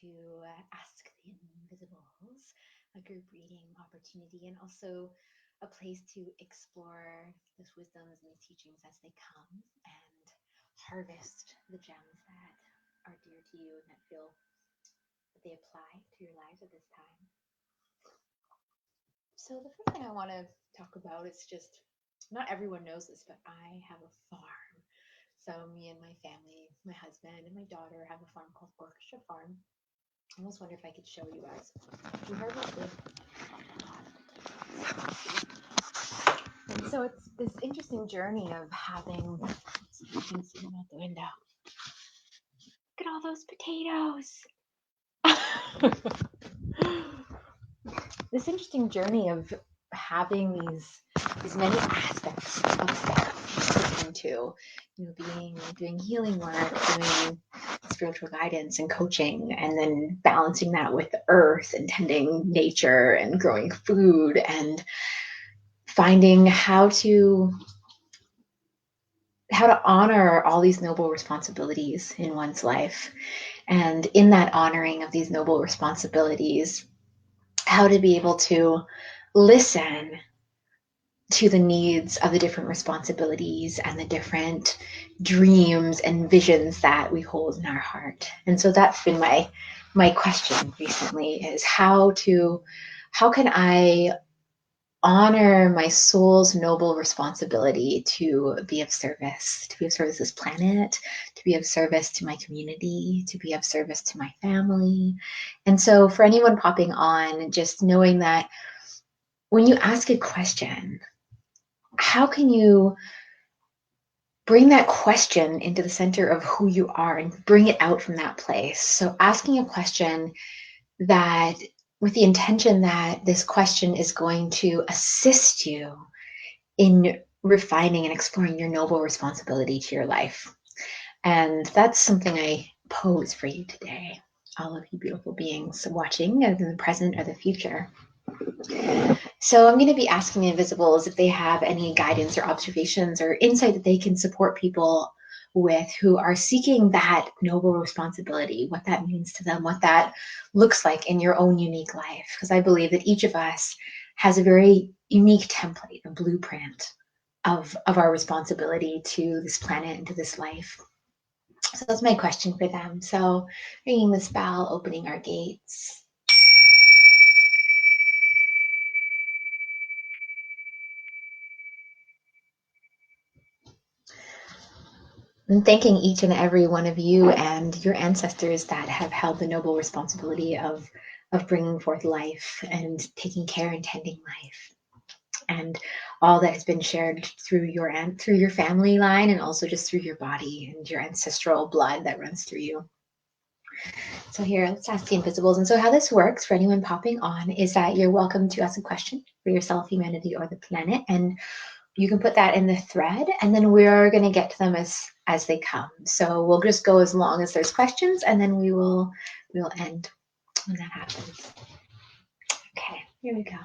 to Ask the Invisibles, a group reading opportunity, and also a place to explore those wisdoms and these teachings as they come and harvest the gems that are dear to you and that feel that they apply to your lives at this time. So, the first thing I want to talk about is just not everyone knows this, but I have a farm. So, me and my family, my husband and my daughter have a farm called Orchestra Farm. I almost wonder if I could show you guys. We harvested. And so it's this interesting journey of having, let's see if you can see them out the window. Look at all those potatoes. This interesting journey of having these many aspects of that into, doing healing work, doing spiritual guidance and coaching, and then balancing that with the earth and tending nature and growing food and finding how to honor all these noble responsibilities in one's life. And in that honoring of these noble responsibilities, how to be able to listen to the needs of the different responsibilities and the different dreams and visions that we hold in our heart. And so that's been my question recently, is how can I honor my soul's noble responsibility to be of service to this planet, to be of service to my community, to be of service to my family. And so for anyone popping on, just knowing that when you ask a question, how can you bring that question into the center of who you are and bring it out from that place? So asking a question that with the intention that this question is going to assist you in refining and exploring your noble responsibility to your life. And that's something I pose for you today, all of you beautiful beings watching, either in the present or the future. So I'm going to be asking the Invisibles if they have any guidance or observations or insight that they can support people with who are seeking that noble responsibility, what that means to them, what that looks like in your own unique life. Because I believe that each of us has a very unique template, a blueprint of our responsibility to this planet and to this life. So that's my question for them. So ringing this bell, opening our gates. And thanking each and every one of you and your ancestors that have held the noble responsibility of bringing forth life and taking care and tending life, and all that has been shared through your family line, and also just through your body and your ancestral blood that runs through you. So here, let's ask the Invisibles. And so how this works for anyone popping on is that you're welcome to ask a question for yourself, humanity, or the planet, and you can put that in the thread, and then we're going to get to them as they come. So we'll just go as long as there's questions, and then we'll end when that happens. Okay, here we go.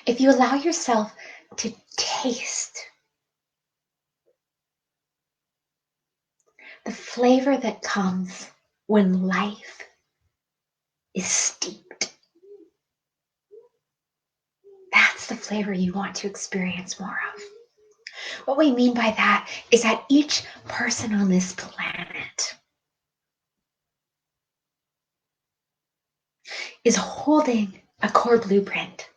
If you allow yourself to taste the flavor that comes when life is steeped, that's the flavor you want to experience more of. What we mean by that is that each person on this planet is holding a core blueprint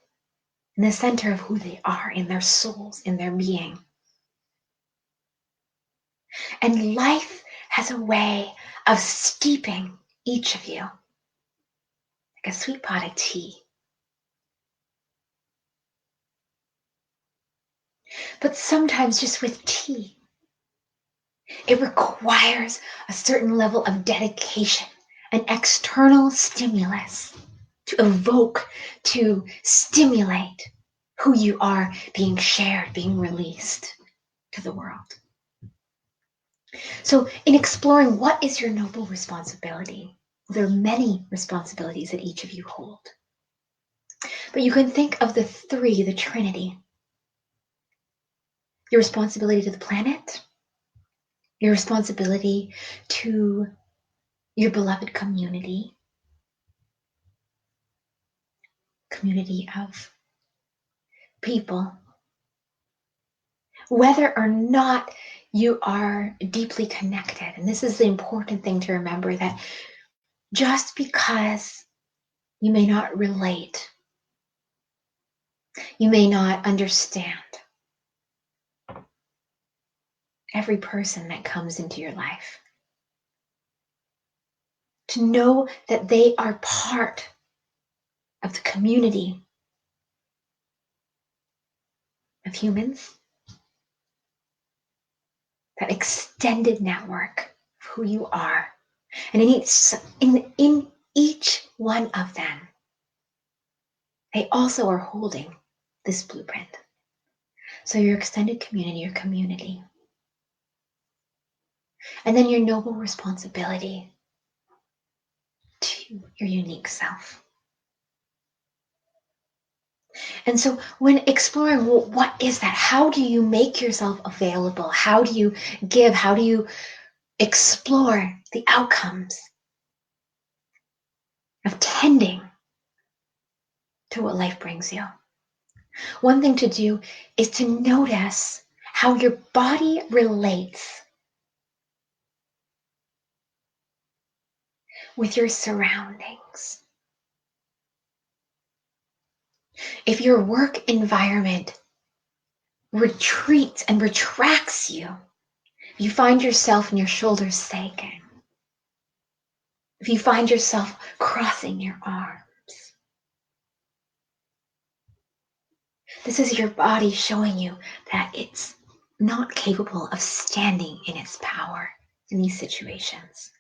in the center of who they are, in their souls, in their being. And life has a way of steeping each of you like a sweet pot of tea. But sometimes just with tea, It requires a certain level of dedication, an external stimulus to evoke, to stimulate who you are being shared, being released to the world. So, in exploring what is your noble responsibility, there are many responsibilities that each of you hold. But you can think of the three, the Trinity: your responsibility to the planet, your responsibility to your beloved community of people, whether or not you are deeply connected. And this is the important thing to remember, that just because you may not relate, you may not understand every person that comes into your life, to know that they are part of the community of humans, that extended network of who you are. And in each one of them, they also are holding this blueprint. So your extended community, your community. And then your noble responsibility to your unique self. And so when exploring, well, what is that? How do you make yourself available? How do you give? How do you explore the outcomes of tending to what life brings you? One thing to do is to notice how your body relates with your surroundings. If your work environment retreats and retracts you, if you find yourself in your shoulders sagging, if you find yourself crossing your arms, this is your body showing you that it's not capable of standing in its power in these situations.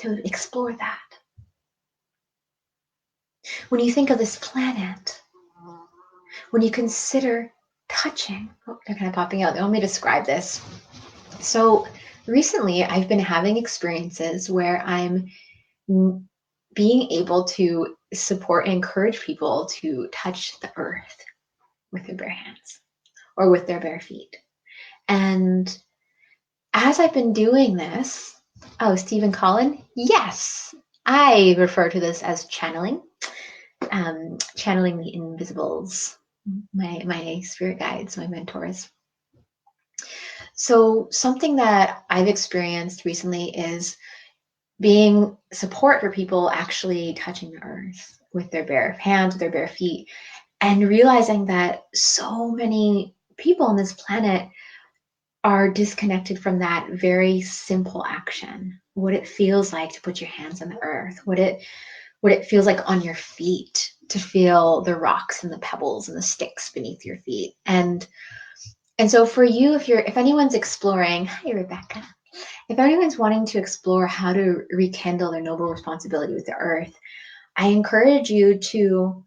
To explore that. When you think of this planet, when you consider touching, they're kind of popping out. Let me describe this. So recently I've been having experiences where I'm being able to support and encourage people to touch the earth with their bare hands or with their bare feet. And as I've been doing this, Stephen Collin, yes, I refer to this as channeling. Channeling the invisibles, my spirit guides, my mentors. So something that I've experienced recently is being support for people actually touching the earth with their bare hands, with their bare feet, and realizing that so many people on this planet are disconnected from that very simple action. What it feels like to put your hands on the earth, what it feels like on your feet, to feel the rocks and the pebbles and the sticks beneath your feet. And so for you, if anyone's exploring, hi Rebecca, if anyone's wanting to explore how to rekindle their noble responsibility with the earth, I encourage you to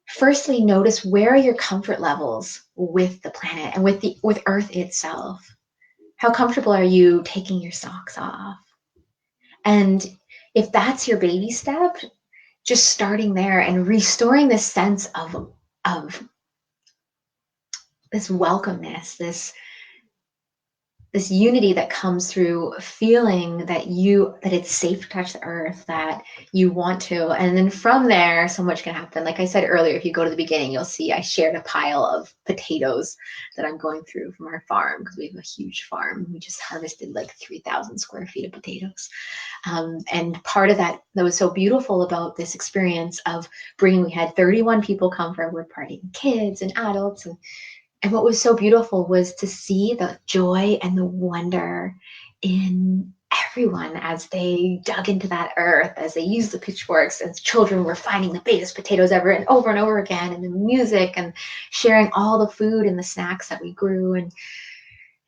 firstly notice where are your comfort levels with the planet and with earth itself. How comfortable are you taking your socks off? And if that's your baby step, just starting there and restoring this sense of this welcomeness, this unity that comes through feeling that it's safe to touch the earth, that you want to. And then from there, so much can happen. Like I said earlier, if you go to the beginning, you'll see I shared a pile of potatoes that I'm going through from our farm, because we have a huge farm. We just harvested like 3,000 square feet of potatoes. And part of that was so beautiful about this experience of we had 31 people come for a work party, kids and adults, and what was so beautiful was to see the joy and the wonder in everyone as they dug into that earth, as they used the pitchforks, as children were finding the biggest potatoes ever and over again, and the music and sharing all the food and the snacks that we grew.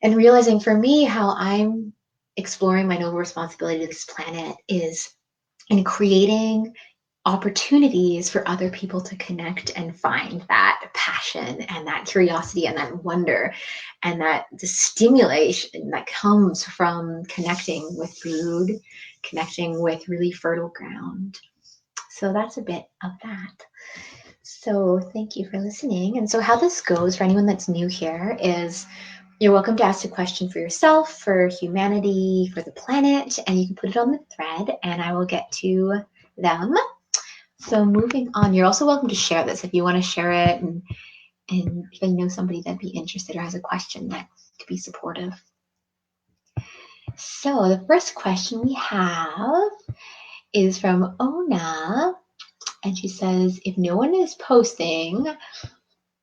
And realizing for me how I'm exploring my noble responsibility to this planet is in creating opportunities for other people to connect and find that passion and that curiosity and that wonder and that the stimulation that comes from connecting with food, connecting with really fertile ground. So that's a bit of that. So thank you for listening. And so how this goes for anyone that's new here is you're welcome to ask a question for yourself, for humanity, for the planet, and you can put it on the thread and I will get to them. So moving on, you're also welcome to share this if you want to share it and if you know somebody that'd be interested or has a question that could be supportive. So the first question we have is from Ona, and she says, if no one is posting,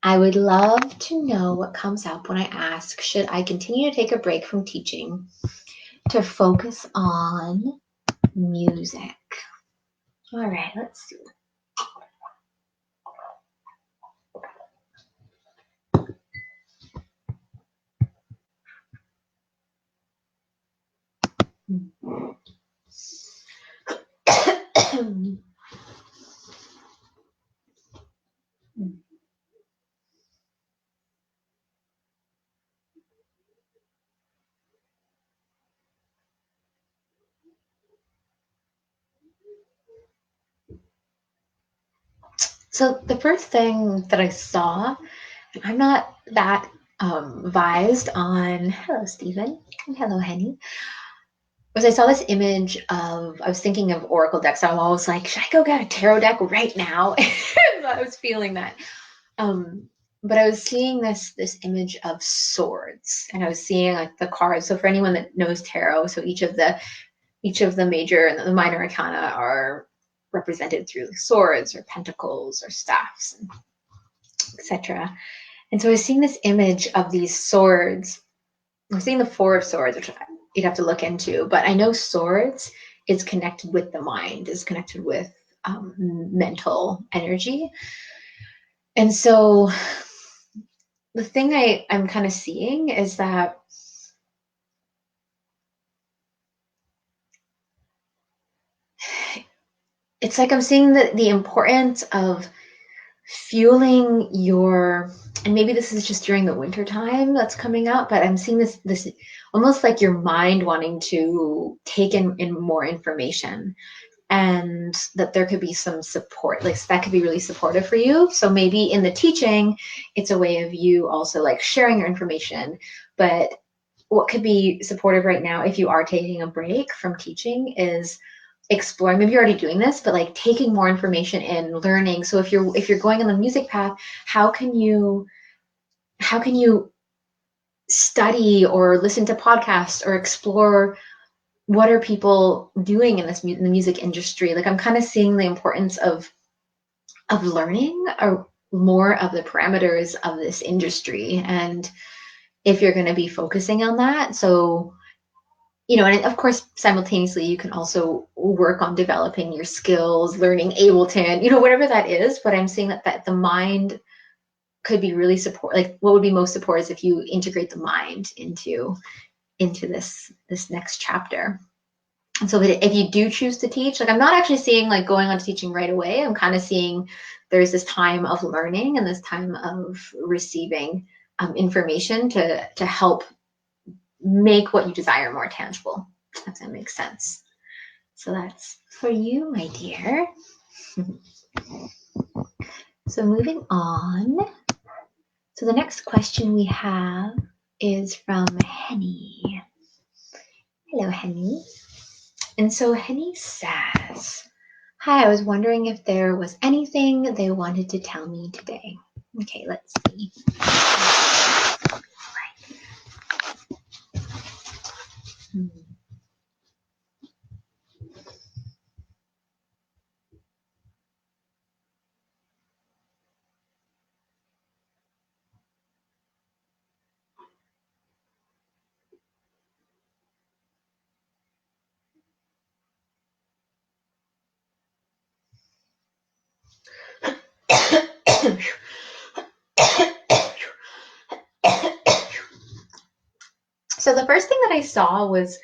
I would love to know what comes up when I ask, should I continue to take a break from teaching to focus on music? All right, let's see. So the first thing that I saw, I'm not that vised on, hello, Stephen, and hello, Henny, was I saw this image of, I was thinking of Oracle decks. I'm always like, should I go get a tarot deck right now? I was feeling that. But I was seeing this image of swords, and I was seeing like the cards. So for anyone that knows tarot, so each of the major and the minor arcana are represented through swords or pentacles or staffs, etc. And so I was seeing this image of these swords. I'm seeing the Four of Swords, which you'd have to look into, but I know swords is connected with the mind, is connected with mental energy. And so the thing I'm kind of seeing is that it's like I'm seeing the importance of fueling your, and maybe this is just during the winter time that's coming up, but I'm seeing this almost like your mind wanting to take in more information, and that there could be some support, like that could be really supportive for you. So maybe in the teaching, it's a way of you also like sharing your information. But what could be supportive right now if you are taking a break from teaching is exploring, maybe you're already doing this, but like taking more information in, learning. So if you're going on the music path, how can you study or listen to podcasts or explore what are people doing in in the music industry? Like I'm kind of seeing the importance of learning or more of the parameters of this industry, and if you're going to be focusing on that. So and of course simultaneously you can also work on developing your skills, learning Ableton, whatever that is. But I'm seeing that the mind could be really like what would be most supportive is if you integrate the mind into this next chapter. And so that if you do choose to teach, like I'm not actually seeing like going on to teaching right away. I'm kind of seeing there's this time of learning and this time of receiving information to help make what you desire more tangible, if that makes sense. So that's for you, my dear. So moving on. So the next question we have is from Henny. Hello, Henny. And so Henny says, hi, I was wondering if there was anything they wanted to tell me today. Okay, let's see. So the first thing that I saw was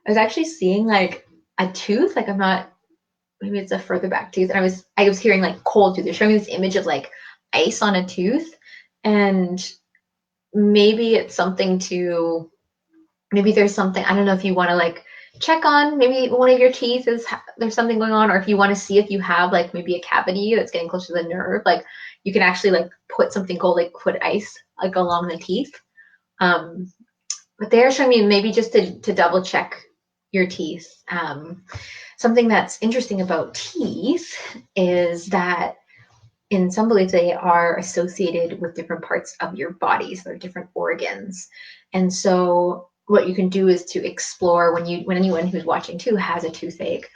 I was actually seeing like a tooth. Like I'm not, maybe it's a further back tooth, and I was hearing like cold tooth. They're showing me this image of like ice on a tooth, and maybe it's something to, maybe there's something, I don't know if you want to like check on maybe one of your teeth is, there's something going on, or if you want to see if you have like maybe a cavity that's getting close to the nerve, like you can actually like put something cold, like put ice like along the teeth. um but they're showing me maybe just to double check your teeth. Something that's interesting about teeth is that in some beliefs they are associated with different parts of your body, so they're different organs. And so what you can do is to explore, when anyone who's watching too has a toothache,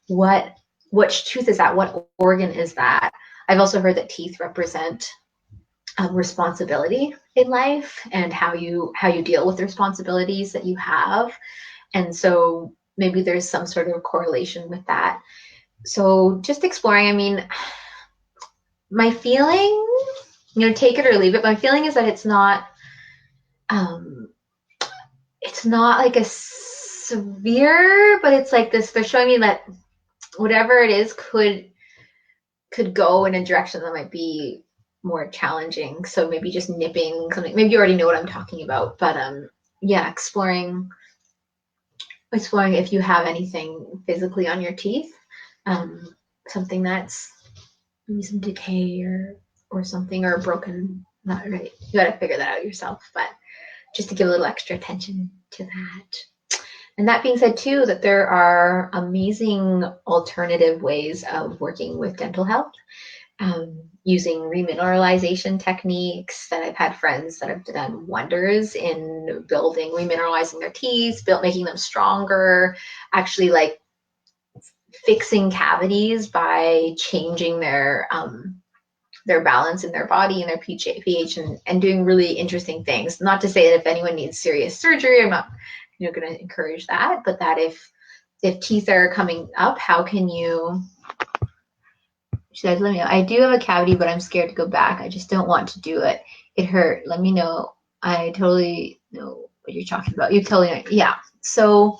which tooth is that, what organ is that. I've also heard that teeth represent responsibility in life, and how you deal with the responsibilities that you have. And so maybe there's some sort of correlation with that. So just exploring. I mean, my feeling, take it or leave it. My feeling is that um, it's not like a severe, but it's like this. They're showing me that whatever it is could go in a direction that might be more challenging. So maybe just nipping something. Maybe you already know what I'm talking about, but yeah, exploring if you have anything physically on your teeth, something that's maybe some decay or something, or broken. Not right. You got to figure that out yourself, but just to give a little extra attention to that. And that being said too, that there are amazing alternative ways of working with dental health, using remineralization techniques, that I've had friends that have done wonders in building, remineralizing their teeth, making them stronger, actually like fixing cavities by changing their balance in their body and their pH, and doing really interesting things. Not to say that if anyone needs serious surgery, I'm not going to encourage that, but that if teeth are coming up, how can you, she says, let me know. I do have a cavity, but I'm scared to go back. I just don't want to do it. It hurt. Let me know. I totally know what you're talking about. You totally know. Yeah. So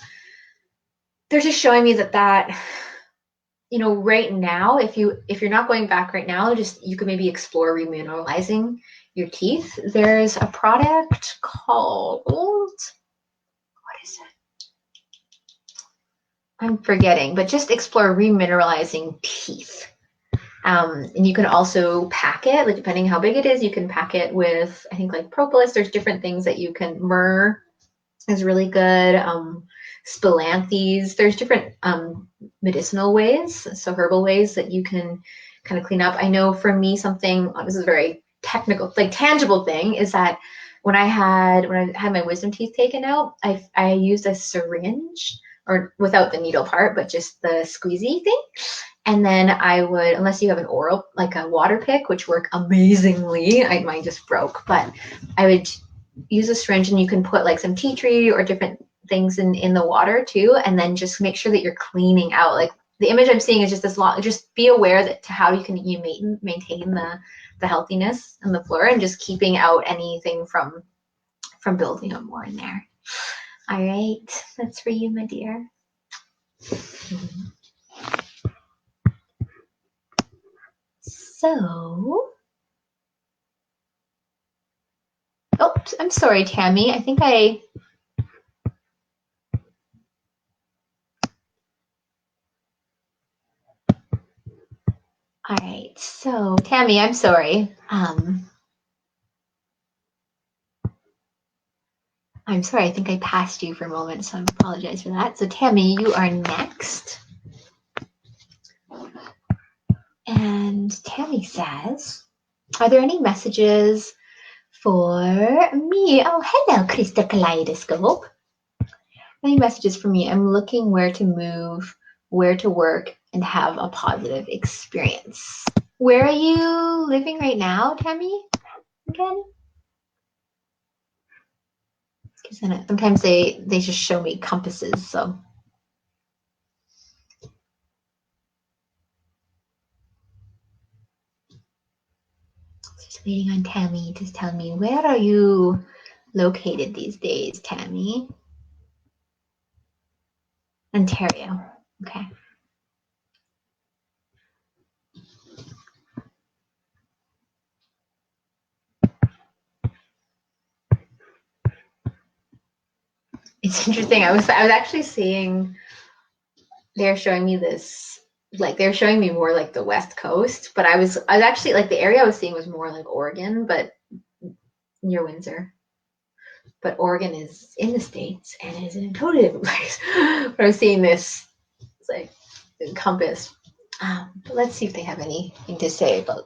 they're just showing me that right now, if you're not going back right now, just you could maybe explore remineralizing your teeth. There's a product called, what is it? I'm forgetting, but just explore remineralizing teeth. And you can also pack it, like depending how big it is, you can pack it with, I think, like propolis. There's different things that you can, myrrh is really good. Spilanthes, there's different medicinal ways, so herbal ways that you can kind of clean up. I know for me, something, this is a very technical, like tangible thing, is that when I had my wisdom teeth taken out, I used a syringe, or without the needle part, but just the squeezy thing. And then I would, unless you have an oral, like a water pick, which work amazingly, mine just broke, but I would use a syringe, and you can put like some tea tree or different things in the water too, and then just make sure that you're cleaning out. Like the image I'm seeing is just this long, just be aware that to how you maintain the healthiness in the flora, and just keeping out anything from building up more in there. All right, that's for you, my dear. So, oh, I'm sorry, Tammy. I think all right. So, Tammy, I'm sorry. I'm sorry. I think I passed you for a moment, so I apologize for that. So, Tammy, you are next. And Tammy says, are there any messages for me? Oh, hello, Krista Kaleidoscope. Any messages for me? I'm looking where to move, where to work, and have a positive experience. Where are you living right now, Tammy? Again? Because then sometimes they just show me compasses, so. Just waiting on Tammy to tell me, where are you located these days, Tammy? Ontario. Okay. It's interesting. I was actually seeing, they're showing me this, like they're showing me more like the West Coast, but I was actually like the area I was seeing was more like Oregon, but near Windsor. But Oregon is in the States and it is in a totally different place. But I was seeing this, it's like compass. But let's see if they have anything to say about.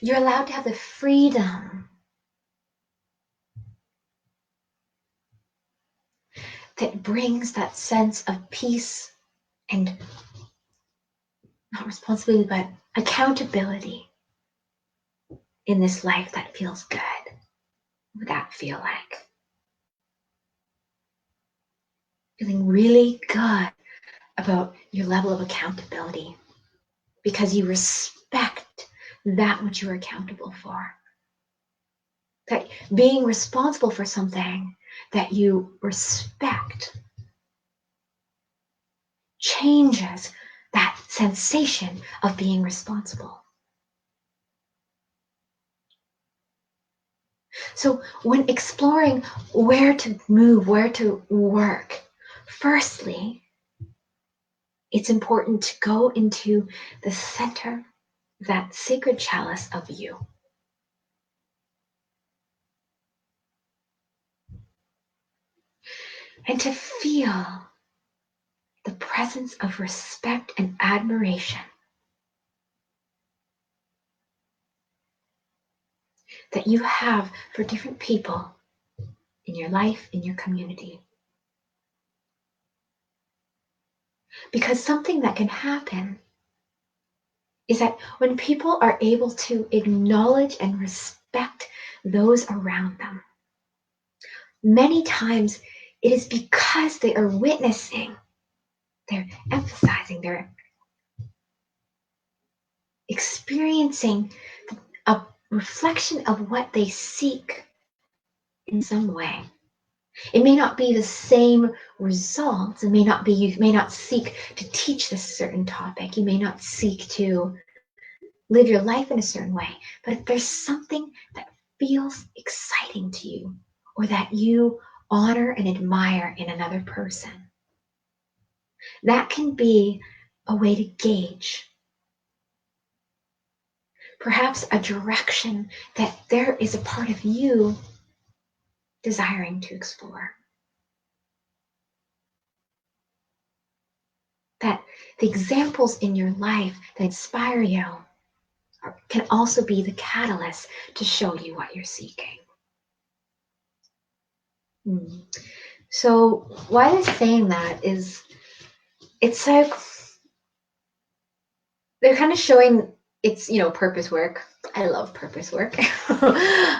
You're allowed to have the freedom that brings that sense of peace and not responsibility, but accountability in this life that feels good. What would that feel like? Feeling really good about your level of accountability because you respect that which you're accountable for. That being responsible for something that you respect changes that sensation of being responsible. So when exploring where to move, where to work, firstly, it's important to go into the center, that sacred chalice of you. And to feel the presence of respect and admiration that you have for different people in your life, in your community. Because something that can happen is that when people are able to acknowledge and respect those around them, many times it is because they are witnessing, they're emphasizing, they're experiencing a reflection of what they seek in some way. It may not be the same results. It may not be, you may not seek to teach this certain topic. You may not seek to live your life in a certain way. But if there's something that feels exciting to you or that you honor and admire in another person, that can be a way to gauge perhaps a direction that there is a part of you desiring to explore. That the examples in your life that inspire you can also be the catalyst to show you what you're seeking. So why I'm saying that is, it's like they're kind of showing it's, purpose work. I love purpose work.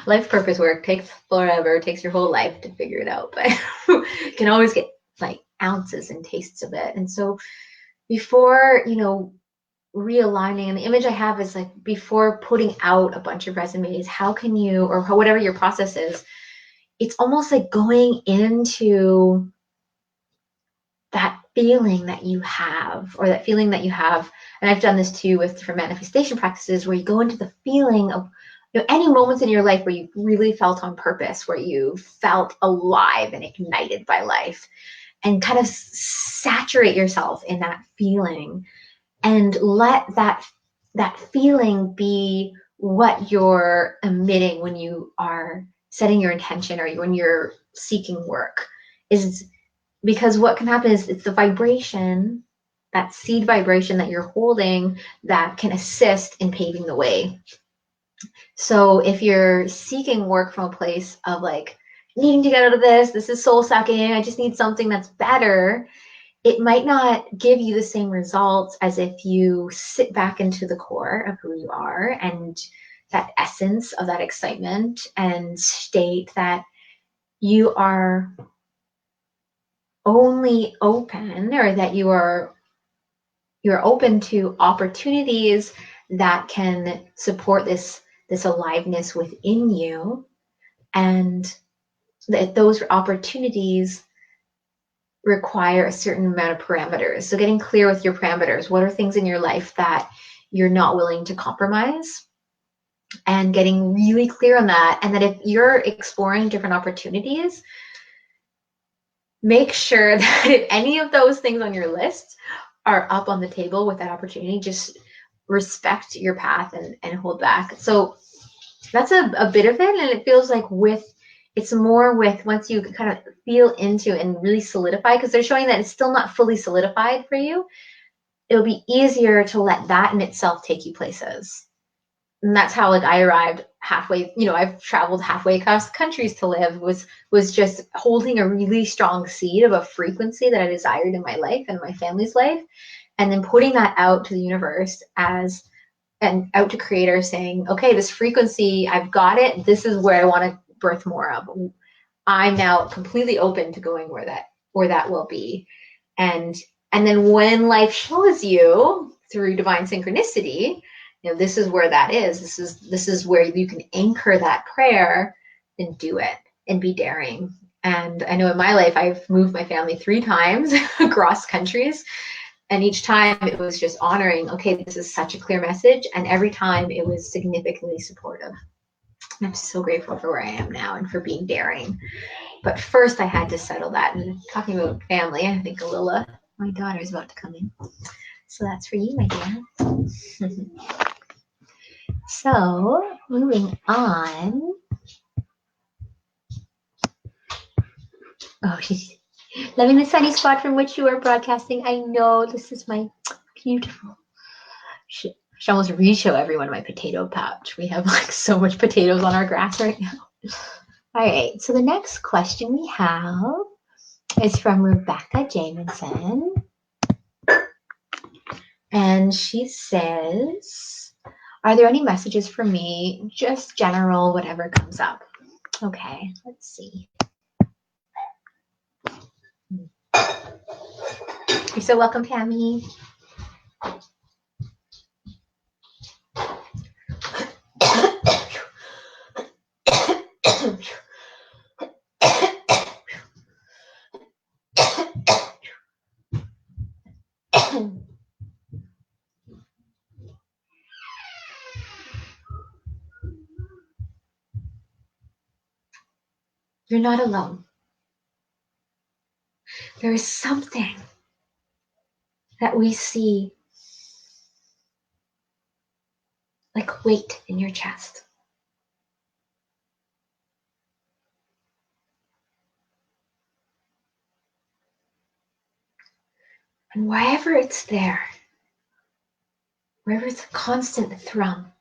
Life purpose work takes forever, takes your whole life to figure it out, but you can always get like ounces and tastes of it. And so before, realigning, and the image I have is like before putting out a bunch of resumes, how can you, or whatever your process is, it's almost like going into that feeling that you have, or that feeling that you have. And I've done this too with different manifestation practices, where you go into the feeling of any moments in your life where you really felt on purpose, where you felt alive and ignited by life, and kind of saturate yourself in that feeling and let that feeling be what you're emitting when you are setting your intention or when you're seeking work. Is because what can happen is it's the vibration, that seed vibration that you're holding, that can assist in paving the way So if you're seeking work from a place of like needing to get out of this is soul sucking, I just need something that's better, it might not give you the same results as if you sit back into the core of who you are and that essence of that excitement and state that you are only open, or that you're open to opportunities that can support this aliveness within you, and that those opportunities require a certain amount of parameters. So getting clear with your parameters. What are things in your life that you're not willing to compromise? And getting really clear on that. And that if you're exploring different opportunities, make sure that if any of those things on your list are up on the table with that opportunity, just respect your path and hold back. So that's a bit of it. And it feels like it's more with once you kind of feel into and really solidify, because they're showing that it's still not fully solidified for you, it'll be easier to let that in itself take you places. And that's how like I arrived halfway, I've traveled halfway across countries to live, was just holding a really strong seed of a frequency that I desired in my life and my family's life, and then putting that out to the universe and out to creators saying, okay, this frequency, I've got it. This is where I want to birth more of. I'm now completely open to going where that will be. And then when life shows you through divine synchronicity, this is where that is. This is where you can anchor that prayer and do it and be daring. And I know in my life, I've moved my family 3 times across countries. And each time it was just honoring, okay, this is such a clear message. And every time it was significantly supportive. And I'm so grateful for where I am now and for being daring. But first I had to settle that. And talking about family, I think Alila, my daughter, is about to come in. So that's for you, my dear. So moving on. Oh, she's loving the sunny spot from which you are broadcasting. I know, this is my beautiful. She almost re-show everyone my potato patch. We have like so much potatoes on our grass right now. All right, so the next question we have is from Rebecca Jamison. And she says, are there any messages for me? Just general, whatever comes up. Okay, let's see. You're so welcome, Tammy. You're not alone. There is something that we see like weight in your chest. And wherever it's there, wherever it's a constant thrum.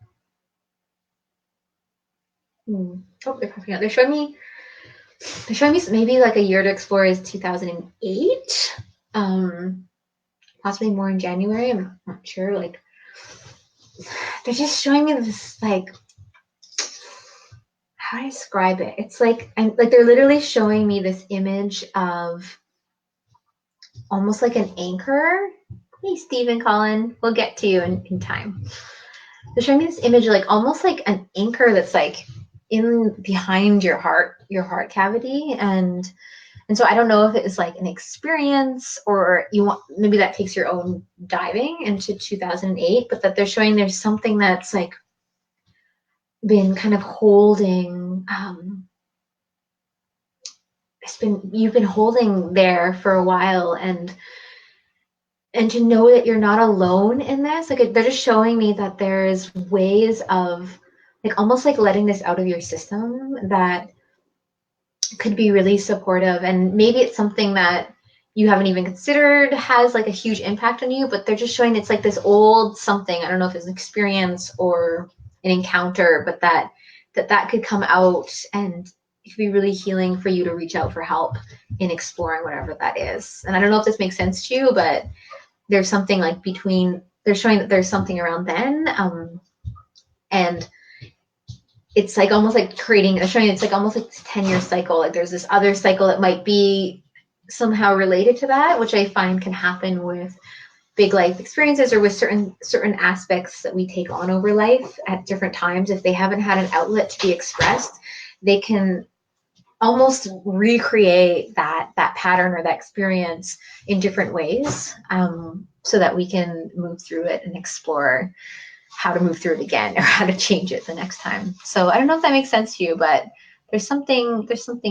Oh, they're popping out. They're showing me maybe like a year to explore is 2008. Possibly more in January. I'm not sure. Like, they're just showing me this, like, how do I describe it? It's like, they're literally showing me this image of almost like an anchor. Hey, Stephen, Colin, we'll get to you in time. They're showing me this image, like almost like an anchor that's like in behind your heart cavity, and so I don't know if it is like an experience or you want, maybe that takes your own diving into 2008, but that they're showing there's something that's like been kind of holding, you've been holding there for a while, and to know that you're not alone in this. Like, they're just showing me that there's ways of like almost like letting this out of your system that could be really supportive. And maybe it's something that you haven't even considered has like a huge impact on you, but they're just showing it's like this old something. I don't know if it's an experience or an encounter, but that could come out, and it could be really healing for you to reach out for help in exploring whatever that is. And I don't know if this makes sense to you, but there's something like they're showing that there's something around then, and it's like almost like they're showing it's like almost like this 10-year cycle. Like there's this other cycle that might be somehow related to that, which I find can happen with big life experiences or with certain aspects that we take on over life at different times. If they haven't had an outlet to be expressed, they can almost recreate that pattern or that experience in different ways, so that we can move through it and explore how to move through it again or how to change it the next time. So I don't know if that makes sense to you, but there's something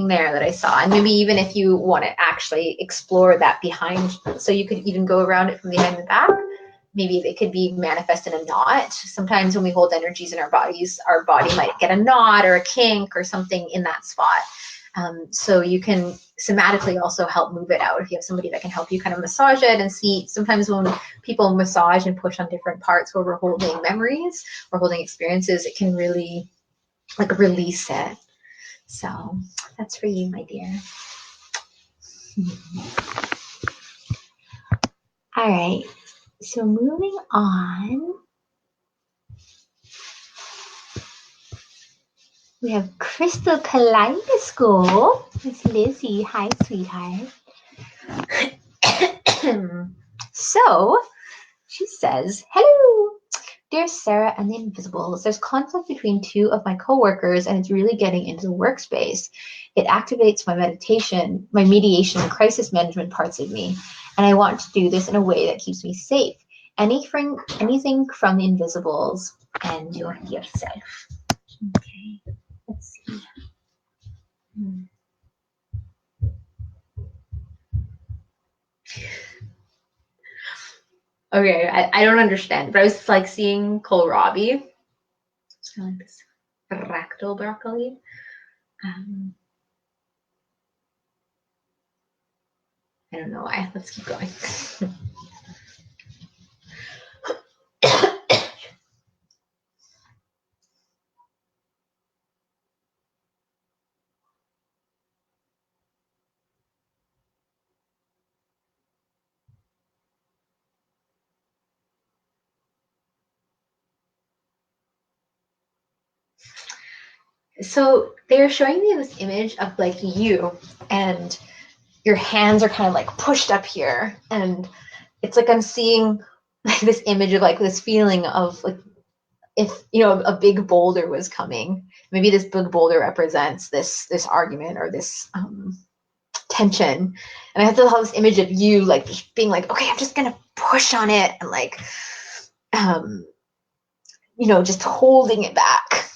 there that I saw. And maybe even if you want to actually explore that behind, so you could even go around it from behind the back, maybe it could be manifest in a knot. Sometimes when we hold energies in our bodies, our body might get a knot or a kink or something in that spot. So you can somatically also help move it out if you have somebody that can help you kind of massage it and see. Sometimes when people massage and push on different parts where we're holding memories or holding experiences, it can really like release it. So that's for you, my dear. All right, so moving on, we have Crystal Kaleidoscope. It's Lizzie. Hi, sweetheart. So she says, hello, dear Saera and the Invisibles. There's conflict between two of my coworkers, and it's really getting into the workspace. It activates my meditation, my mediation and crisis management parts of me, and I want to do this in a way that keeps me safe. Anything from the Invisibles and your self. Okay, let's see. Okay, I don't understand, but I was like seeing kohlrabi. It's kind of like this fractal broccoli. I don't know why. Let's keep going. So they're showing me this image of like you, and your hands are kind of like pushed up here, and it's like I'm seeing like this image of like this feeling of like if a big boulder was coming. Maybe this big boulder represents this argument or this tension, and I have to have this image of you like just being like, okay, I'm just gonna push on it and like just holding it back.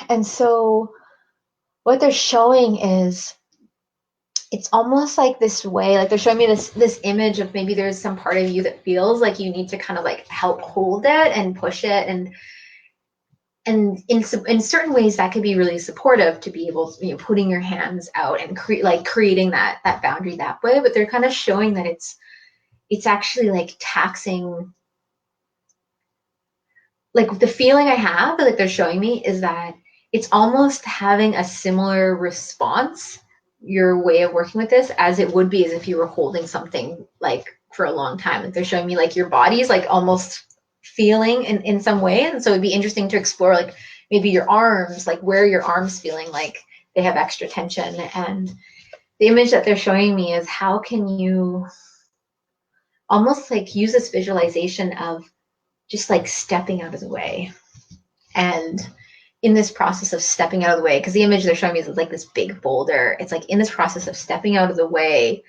And so what they're showing is it's almost like this way, like they're showing me this image of maybe there's some part of you that feels like you need to kind of like help hold it and push it, and in certain ways that could be really supportive to be able to, putting your hands out and creating that boundary that way. But they're kind of showing that it's actually like taxing. Like the feeling I have, like they're showing me, is that it's almost having a similar response, your way of working with this, as it would be as if you were holding something like for a long time. Like they're showing me like your body's like almost feeling in some way. And so it'd be interesting to explore like maybe your arms, like where your arms feeling like they have extra tension. And the image that they're showing me is how can you almost like use this visualization of just like stepping out of the way. And in this process of stepping out of the way, because the image they're showing me is like this big boulder, it's like in this process of stepping out of the way,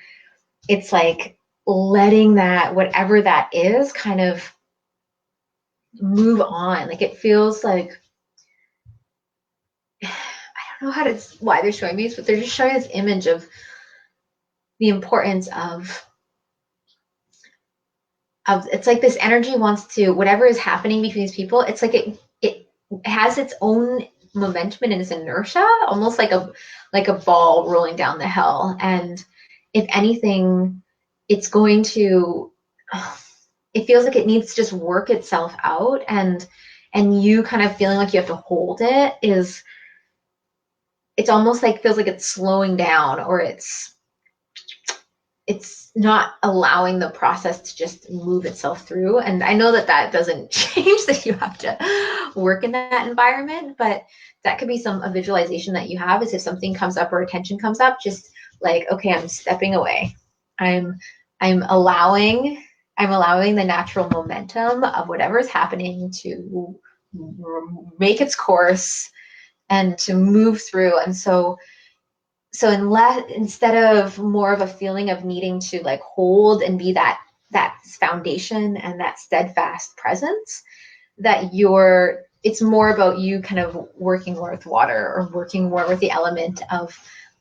it's like letting that, whatever that is, kind of move on. Like it feels like, I don't know why they're showing me this, but they're just showing this image of the importance of it's like this energy wants to, whatever is happening between these people, it's like it has its own momentum and its inertia, almost like a ball rolling down the hill. And if anything, it's going to it feels like it needs to just work itself out, and you kind of feeling like you have to hold it is, it's almost like feels like it's slowing down, or it's not allowing the process to just move itself through. And I know that that doesn't change that you have to work in that environment, but that could be a visualization that you have, is if something comes up or attention comes up, just like, okay, I'm stepping away. I'm I'm allowing I'm allowing the natural momentum of whatever's happening to make its course and to move through. And so instead of more of a feeling of needing to like hold and be that foundation and that steadfast presence, that you're it's more about you kind of working more with water, or working more with the element of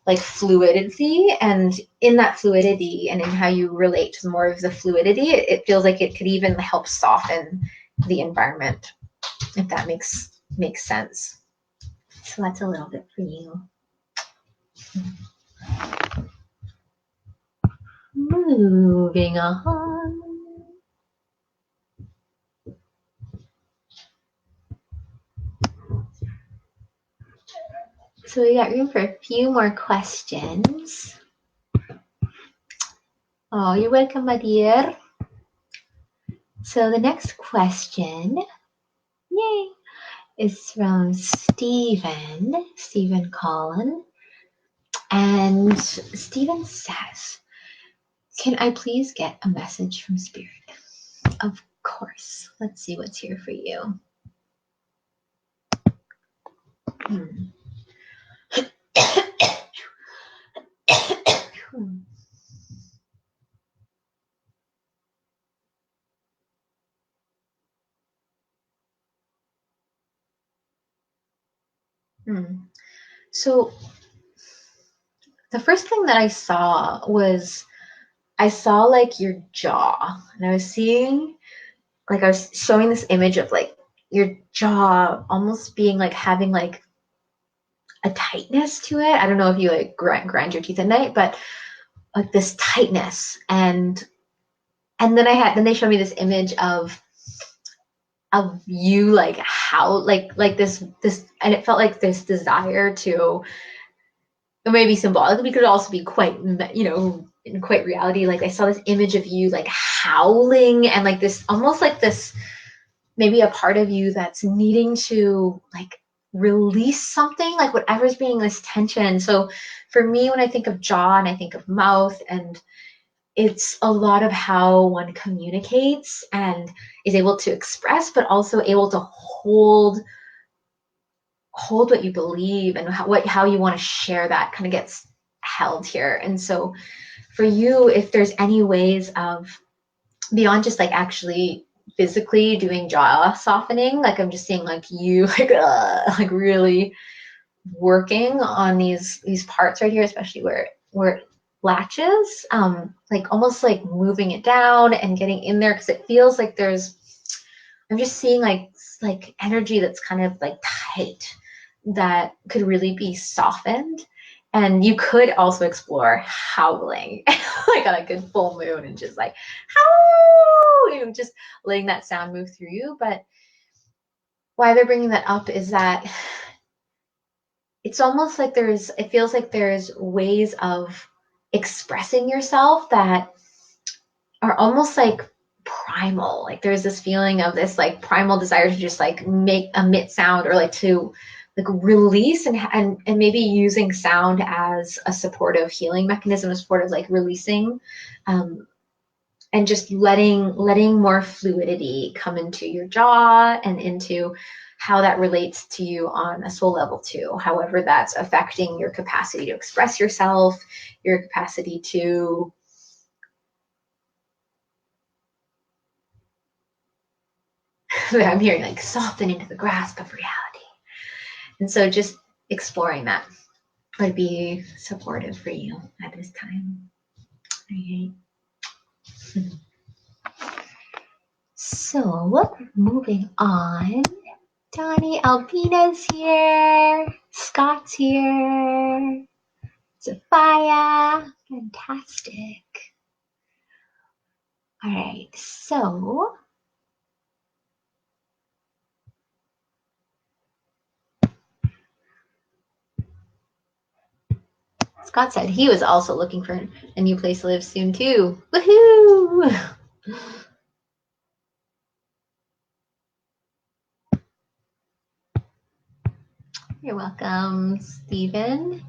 like fluidity. And in that fluidity and in how you relate to more of the fluidity, it feels like it could even help soften the environment, if that makes sense. So that's a little bit for you. Moving on. So we got room for a few more questions. Oh, you're welcome, my dear. So the next question, yay, is from Stephen Collin. And Stephen says, can I please get a message from Spirit? Of course. Let's see what's here for you. So the first thing that I saw was, I saw like your jaw, and I was seeing, like, I was showing this image of like your jaw almost being like having like a tightness to it. I don't know if you like grind your teeth at night, but like this tightness. And then they showed me this image of you like how like this, and it felt like this desire to, maybe symbolic, but it could also be quite, in quite reality. Like I saw this image of you like howling, and like this, almost like this, maybe a part of you that's needing to like release something, like whatever's being this tension. So for me, when I think of jaw and I think of mouth, and it's a lot of how one communicates and is able to express, but also able to hold what you believe, and how you want to share that kind of gets held here. And so for you, if there's any ways of, beyond just like actually physically doing jaw softening, like I'm just seeing like you like really working on these parts right here, especially where it latches, like almost like moving it down and getting in there, because it feels like I'm just seeing like energy that's kind of like tight, that could really be softened. And you could also explore howling like on a good full moon, and just like howl, just letting that sound move through you. But why they're bringing that up is that it's almost like it feels like there's ways of expressing yourself that are almost like primal. Like there's this feeling of this like primal desire to just like emit sound, or like to like release, and maybe using sound as a supportive healing mechanism, a supportive like releasing, and just letting more fluidity come into your jaw and into how that relates to you on a soul level too, however that's affecting your capacity to express yourself, your capacity to I'm hearing like soften into the grasp of reality. And so just exploring that would be supportive for you at this time. Okay. So moving on. Donnie, Albina's here. Scott's here. Sophia. Fantastic. All right, so Scott said he was also looking for a new place to live soon too. Woohoo! You're welcome, Stephen.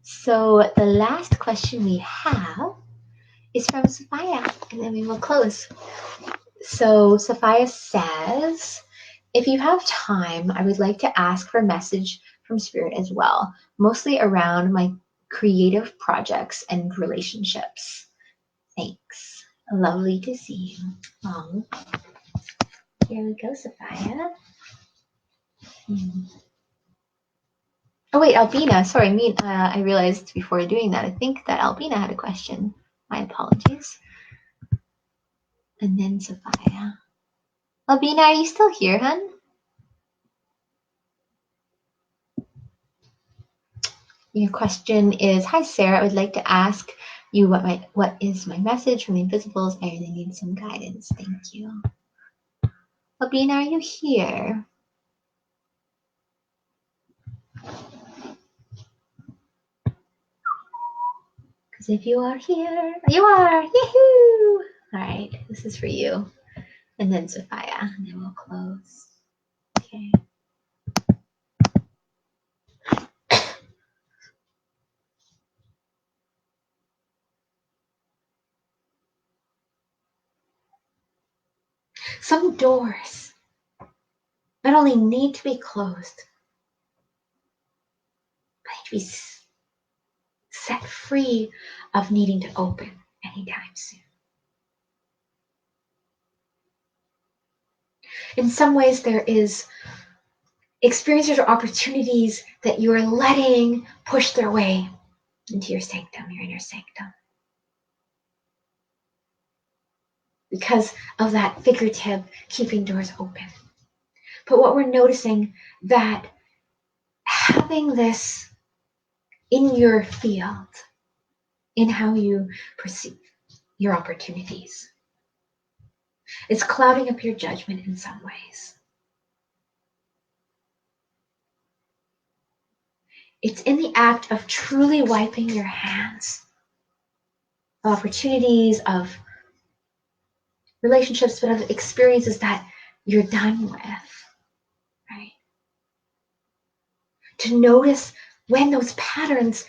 So the last question we have is from Sophia, and then we will close. So Sophia says, if you have time, I would like to ask for a message from Spirit as well, mostly around my creative projects and relationships. Thanks. Lovely to see you. Oh, here we go, Sophia. Oh wait, Albina. Sorry, I realized before doing that, I think that Albina had a question. My apologies. And then Sophia. Albina, are you still here, hun? Your question is, hi Sarah, I would like to ask you what is my message from the Invisibles. I really need some guidance. Thank you. Albina, are you here? Because if you are here, you are. Yahoo! All right, this is for you. And then Sophia, and then we'll close. Okay. Some doors not only need to be closed, but need to be set free of needing to open anytime soon. In some ways, there is experiences or opportunities that you are letting push their way into your sanctum, your inner sanctum. Because of that figurative keeping doors open. But what we're noticing that having this in your field, in how you perceive your opportunities, is clouding up your judgment in some ways. It's in the act of truly wiping your hands of opportunities, of relationships, but of experiences that you're done with, right? To notice when those patterns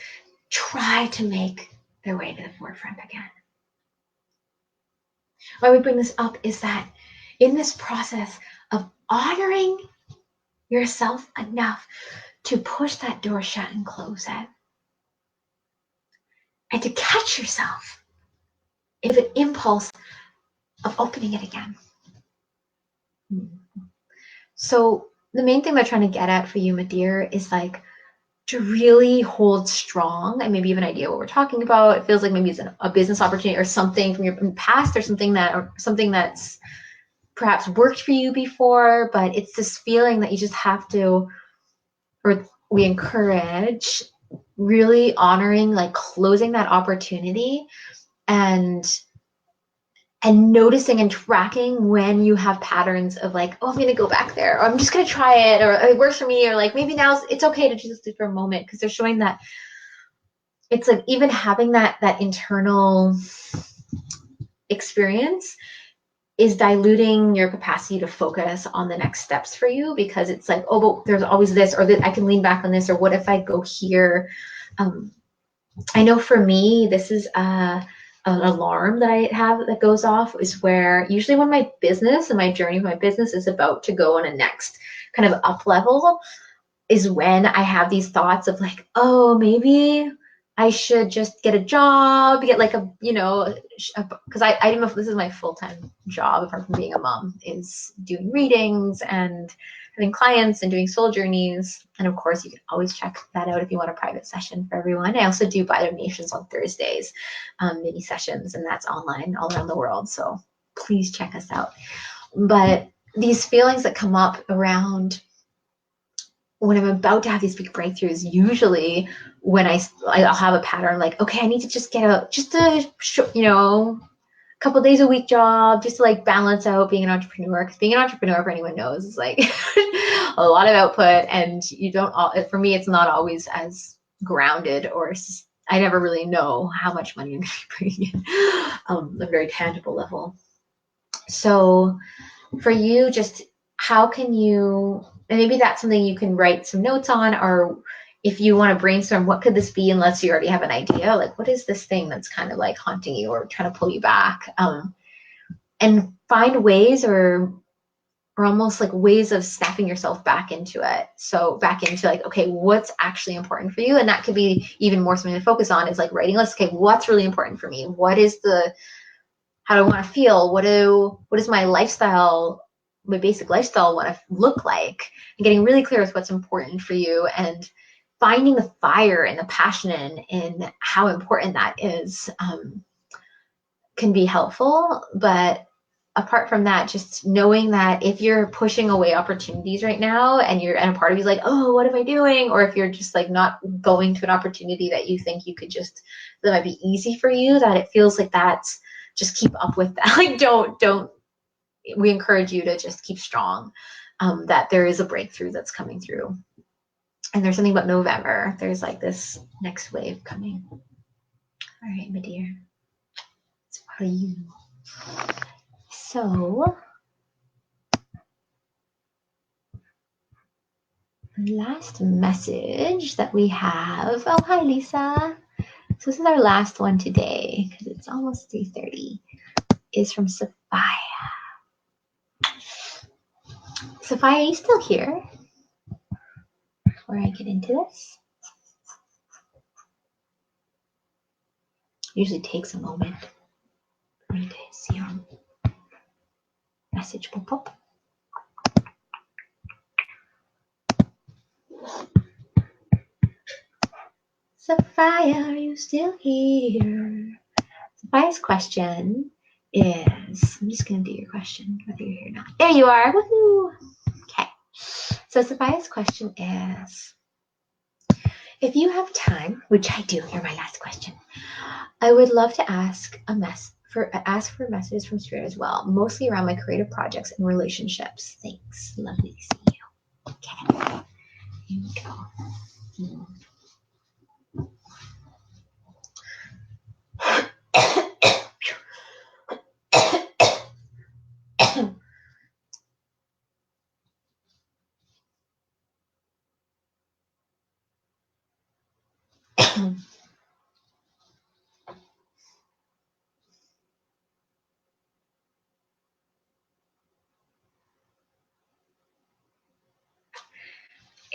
try to make their way to the forefront again. Why we bring this up is that in this process of honoring yourself enough to push that door shut and close it, and to catch yourself in an impulse of opening it again. So the main thing they're trying to get at for you, my dear, is like to really hold strong, and maybe you have an idea what we're talking about. It feels like maybe it's a business opportunity or something from your past, or something that's perhaps worked for you before, but it's this feeling that you just have to, or we encourage really honoring, like closing that opportunity and noticing and tracking when you have patterns of like, oh, I'm going to go back there, or I'm just going to try it, or it works for me, or like maybe now it's okay to just do for a moment, because they're showing that it's like even having that internal experience is diluting your capacity to focus on the next steps for you, because it's like, oh, but there's always this, or that I can lean back on this, or what if I go here? I know for me, this is an alarm that I have that goes off, is where usually when my business and my journey of my business is about to go on a next kind of up level, is when I have these thoughts of like, oh, maybe I should just get a job, get like a, because I don't know if this is my full-time job, apart from being a mom, is doing readings and having clients and doing soul journeys. And of course, you can always check that out if you want a private session for everyone. I also do buy donations on Thursdays, mini sessions, and that's online all around the world. So please check us out. But these feelings that come up around when I'm about to have these big breakthroughs, usually when I'll have a pattern like, okay, I need to just get a couple days a week job just to like balance out being an entrepreneur. Because being an entrepreneur, for anyone knows, is like a lot of output, and you don't. For me, it's not always as grounded, or I never really know how much money I'm going to be bringing in, a very tangible level. So for you, just how can you, and maybe that's something you can write some notes on, or if you want to brainstorm, what could this be, unless you already have an idea, like what is this thing that's kind of like haunting you or trying to pull you back, and find ways or almost like ways of snapping yourself back into it. So back into like, okay, what's actually important for you? And that could be even more something to focus on, is like writing lists. Okay, what's really important for me? What is how do I want to feel? What is my lifestyle, my basic lifestyle want to look like? And getting really clear with what's important for you, and finding the fire and the passion in how important that is, can be helpful. But apart from that, just knowing that if you're pushing away opportunities right now, and a part of you's like, oh, what am I doing? Or if you're just like not going to an opportunity that you think you could that might be easy for you, that it feels like that's, just keep up with that. Like, don't, we encourage you to just keep strong, that there is a breakthrough that's coming through. And there's something about November. There's like this next wave coming. All right, my dear. It's about you. So, last message that we have. Oh, hi, Lisa. So this is our last one today, because it's almost 3:30. Is from Sophia. Sophia, are you still here? Before I get into this, usually takes a moment for me to see your message pop up. Sophia, are you still here? Sophia's question is, I'm just going to do your question, whether you're here or not. There you are. Woohoo! Okay. So Sophia's question is, if you have time, which I do, you're my last question, I would love to ask for messages from Spirit as well, mostly around my creative projects and relationships. Thanks. Lovely to see you. Okay. Here we go.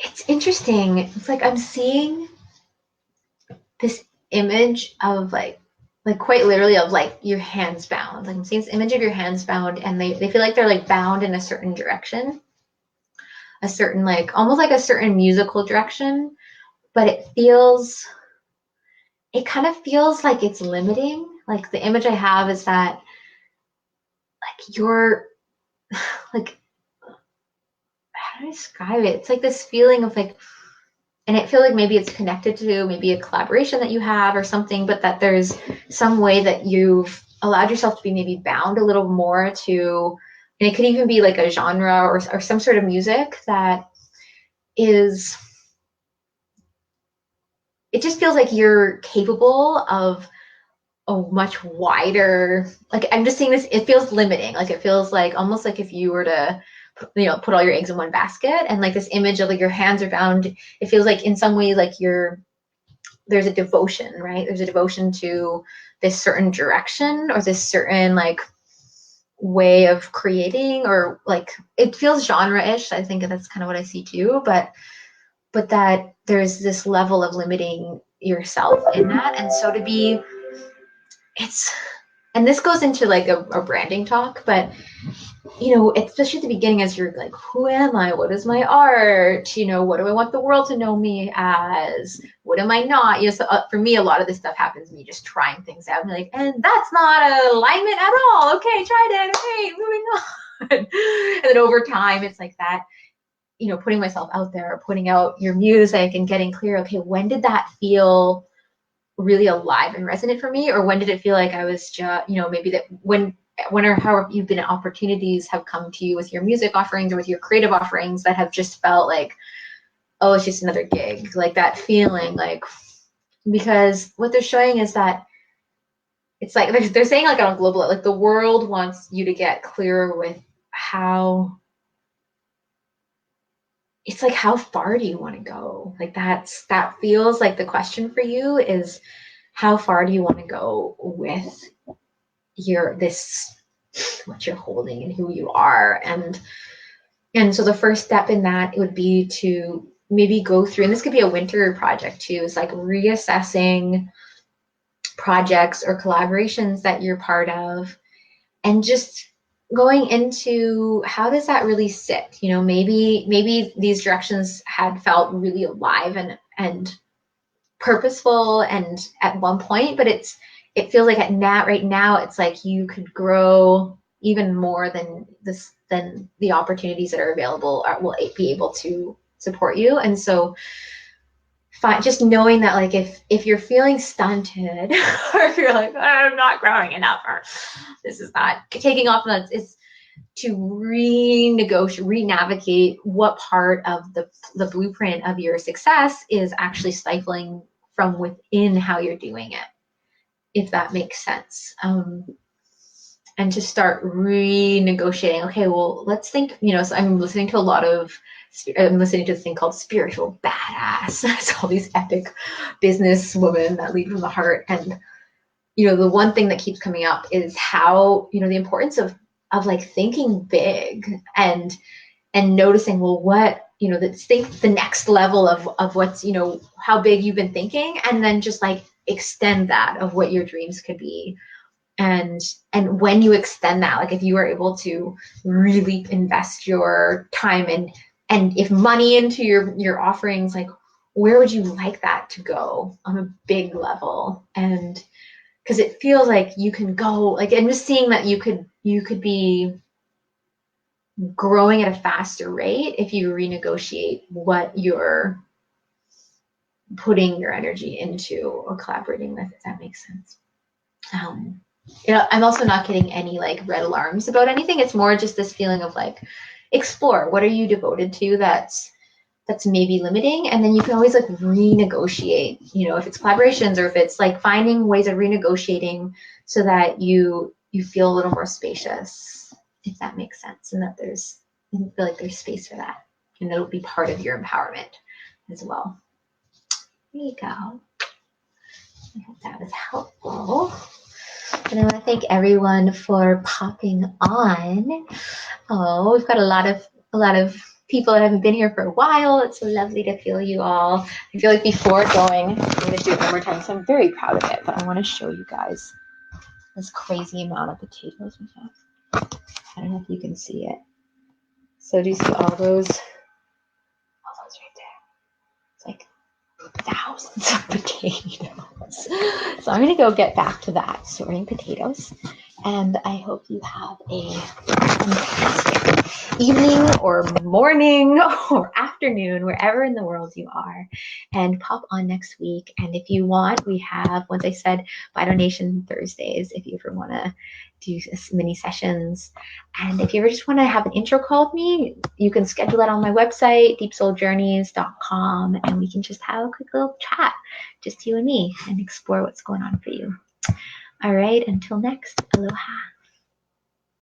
It's interesting. It's like I'm seeing this image of like quite literally of like your hands bound. Like I'm seeing this image of your hands bound, and they feel like they're like bound in a certain direction, a certain like almost like a certain musical direction, but it kind of feels like it's limiting. Like the image I have is that like you're like, how do I describe it? It's like this feeling of like, and I feel like maybe it's connected to maybe a collaboration that you have or something, but that there's some way that you've allowed yourself to be maybe bound a little more to, and it could even be like a genre or some sort of music that is, it just feels like you're capable of a much wider, like I'm just seeing this, it feels limiting. Like it feels like almost like if you were to put all your eggs in one basket, and like this image of like your hands are bound, it feels like in some way like there's a devotion, right? There's a devotion to this certain direction or this certain like way of creating, or like it feels genre-ish. I think that's kind of what I see too, but that there's this level of limiting yourself in that. And so to be, and this goes into like a branding talk, but especially at the beginning, as you're like, who am I? What is my art? What do I want the world to know me as? What am I not? So for me, a lot of this stuff happens me just trying things out, and like, and that's not alignment at all. Okay, tried it. Okay, moving on. And then over time, it's like that. you know, putting myself out there, putting out your music and getting clear, okay, when did that feel really alive and resonant for me? Or when did it feel like I was just, you know, maybe that when or how you've been opportunities have come to you with your music offerings or with your creative offerings that have just felt like, oh, it's just another gig, like that feeling, like, because what they're showing is that it's like they're saying, like, on a global, like, the world wants you to get clearer with how, it's like, how far do you want to go? Like, that feels like the question for you is, how far do you want to go with what you're holding and who you are? And so the first step in that would be to maybe go through, and this could be a winter project too, is like reassessing projects or collaborations that you're part of, and just going into, how does that really sit? You know, maybe these directions had felt really alive and purposeful and at one point, but it feels like right now it's like you could grow even more than the opportunities that are available will be able to support you. And so just knowing that, like, if you're feeling stunted or if you're like, oh, I'm not growing enough, or this is not taking off, it's to re-navigate what part of the blueprint of your success is actually stifling from within how you're doing it, if that makes sense. And to start renegotiating, okay, well, let's think, you know, so I'm listening to this thing called Spiritual Badass. It's all these epic business women that lead from the heart. And, you know, the one thing that keeps coming up is how, you know, the importance of like thinking big and noticing, well, what, you know, think the next level of what's, you know, how big you've been thinking, and then just like extend that of what your dreams could be. And when you extend that, like, if you are able to really invest your time and if money into your offerings, like, where would you like that to go on a big level? And because it feels like you can go, like, and just seeing that you could be growing at a faster rate if you renegotiate what you're putting your energy into or collaborating with, if that makes sense. You know, I'm also not getting any like red alarms about anything. It's more just this feeling of like, explore, what are you devoted to that's maybe limiting, and then you can always like renegotiate, you know, if it's collaborations or if it's like finding ways of renegotiating so that you feel a little more spacious, if that makes sense, and that you feel like there's space for that, and it'll be part of your empowerment as well. There you go. I hope that was helpful. And I want to thank everyone for popping on. Oh, we've got a lot of people that haven't been here for a while. It's so lovely to feel you all. I feel like before going, I'm going to do it one more time, so I'm very proud of it, but I want to show you guys this crazy amount of potatoes we have. I don't know if you can see it. So do you see all those right there? It's like thousands of potatoes. So I'm going to go get back to that, sorting potatoes. And I hope you have a fantastic evening or morning or afternoon, wherever in the world you are. And pop on next week. And if you want, we have, once I said, by donation Thursdays, if you ever want to do mini sessions. And if you ever just want to have an intro call with me, you can schedule that on my website, deepsouljourneys.com, and we can just have a quick little chat, just you and me, and explore what's going on for you. All right, until next, aloha.